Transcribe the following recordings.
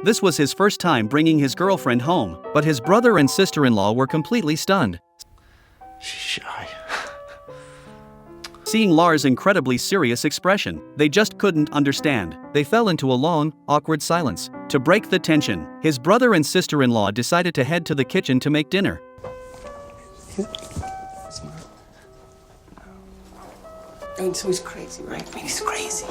This was his first time bringing his girlfriend home, but his brother and sister-in-law were completely stunned. She's shy. Seeing Lars' incredibly serious expression, they just couldn't understand. They fell into a long, awkward silence. To break the tension, his brother and sister-in-law decided to head to the kitchen to make dinner. So he's crazy, right? He's crazy.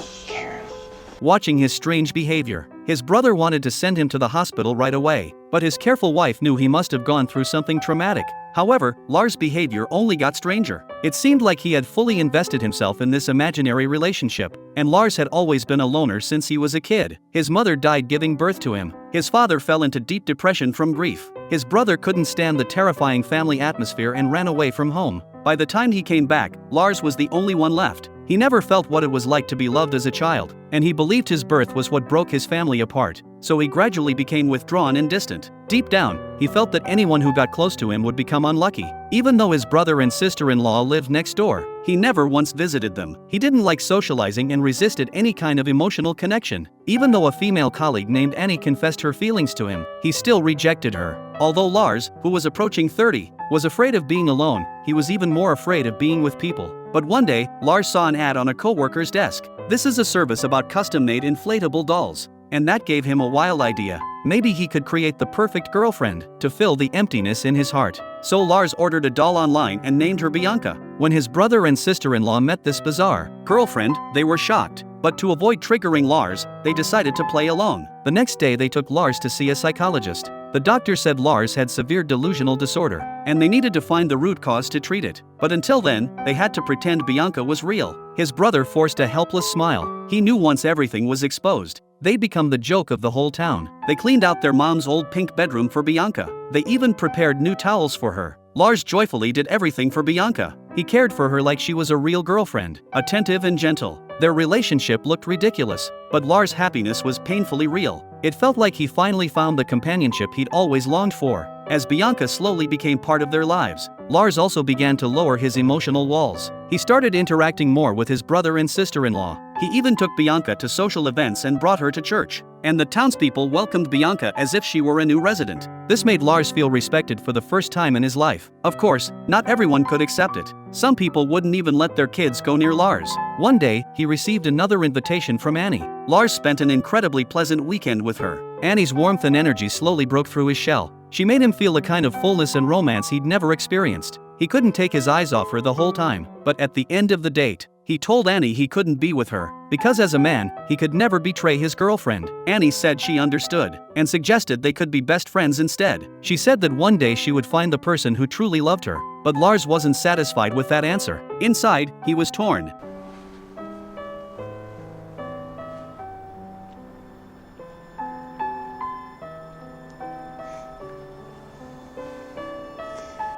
Watching his strange behavior, his brother wanted to send him to the hospital right away, but his careful wife knew he must have gone through something traumatic. However, Lars' behavior only got stranger. It seemed like he had fully invested himself in this imaginary relationship, and Lars had always been a loner since he was a kid. His mother died giving birth to him. His father fell into deep depression from grief. His brother couldn't stand the terrifying family atmosphere and ran away from home. By the time he came back, Lars was the only one left. He never felt what it was like to be loved as a child, and he believed his birth was what broke his family apart, so he gradually became withdrawn and distant. Deep down, he felt that anyone who got close to him would become unlucky. Even though his brother and sister-in-law lived next door, he never once visited them. He didn't like socializing and resisted any kind of emotional connection. Even though a female colleague named Annie confessed her feelings to him, he still rejected her. Although Lars, who was approaching 30, was afraid of being alone, he was even more afraid of being with people. But one day, Lars saw an ad on a coworker's desk. This is a service about custom-made inflatable dolls. And that gave him a wild idea. Maybe he could create the perfect girlfriend to fill the emptiness in his heart. So Lars ordered a doll online and named her Bianca. When his brother and sister-in-law met this bizarre girlfriend, they were shocked. But to avoid triggering Lars, they decided to play along. The next day they took Lars to see a psychologist. The doctor said Lars had severe delusional disorder, and they needed to find the root cause to treat it. But until then, they had to pretend Bianca was real. His brother forced a helpless smile. He knew once everything was exposed, they'd become the joke of the whole town. They cleaned out their mom's old pink bedroom for Bianca. They even prepared new towels for her. Lars joyfully did everything for Bianca. He cared for her like she was a real girlfriend, attentive and gentle. Their relationship looked ridiculous, but Lars' happiness was painfully real. It felt like he finally found the companionship he'd always longed for. As Bianca slowly became part of their lives, Lars also began to lower his emotional walls. He started interacting more with his brother and sister-in-law. He even took Bianca to social events and brought her to church. And the townspeople welcomed Bianca as if she were a new resident. This made Lars feel respected for the first time in his life. Of course, not everyone could accept it. Some people wouldn't even let their kids go near Lars. One day, he received another invitation from Annie. Lars spent an incredibly pleasant weekend with her. Annie's warmth and energy slowly broke through his shell. She made him feel a kind of fullness and romance he'd never experienced. He couldn't take his eyes off her the whole time, but at the end of the date, he told Annie he couldn't be with her, because as a man, he could never betray his girlfriend. Annie said she understood, and suggested they could be best friends instead. She said that one day she would find the person who truly loved her, but Lars wasn't satisfied with that answer. Inside, he was torn.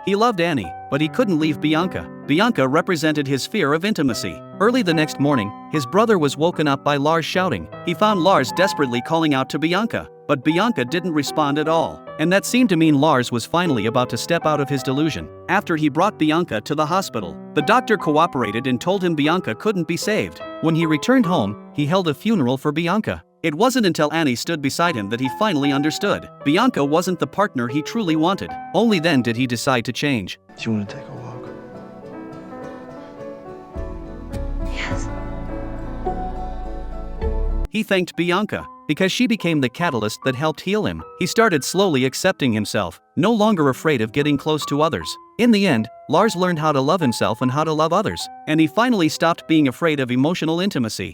He loved Annie, but he couldn't leave Bianca. Bianca represented his fear of intimacy. Early the next morning, his brother was woken up by Lars shouting. He found Lars desperately calling out to Bianca, but Bianca didn't respond at all. And that seemed to mean Lars was finally about to step out of his delusion. After he brought Bianca to the hospital, the doctor cooperated and told him Bianca couldn't be saved. When he returned home, he held a funeral for Bianca. It wasn't until Annie stood beside him that he finally understood. Bianca wasn't the partner he truly wanted. Only then did he decide to change. Do you want to take a walk? Yes. He thanked Bianca, because she became the catalyst that helped heal him. He started slowly accepting himself, no longer afraid of getting close to others. In the end, Lars learned how to love himself and how to love others, and he finally stopped being afraid of emotional intimacy.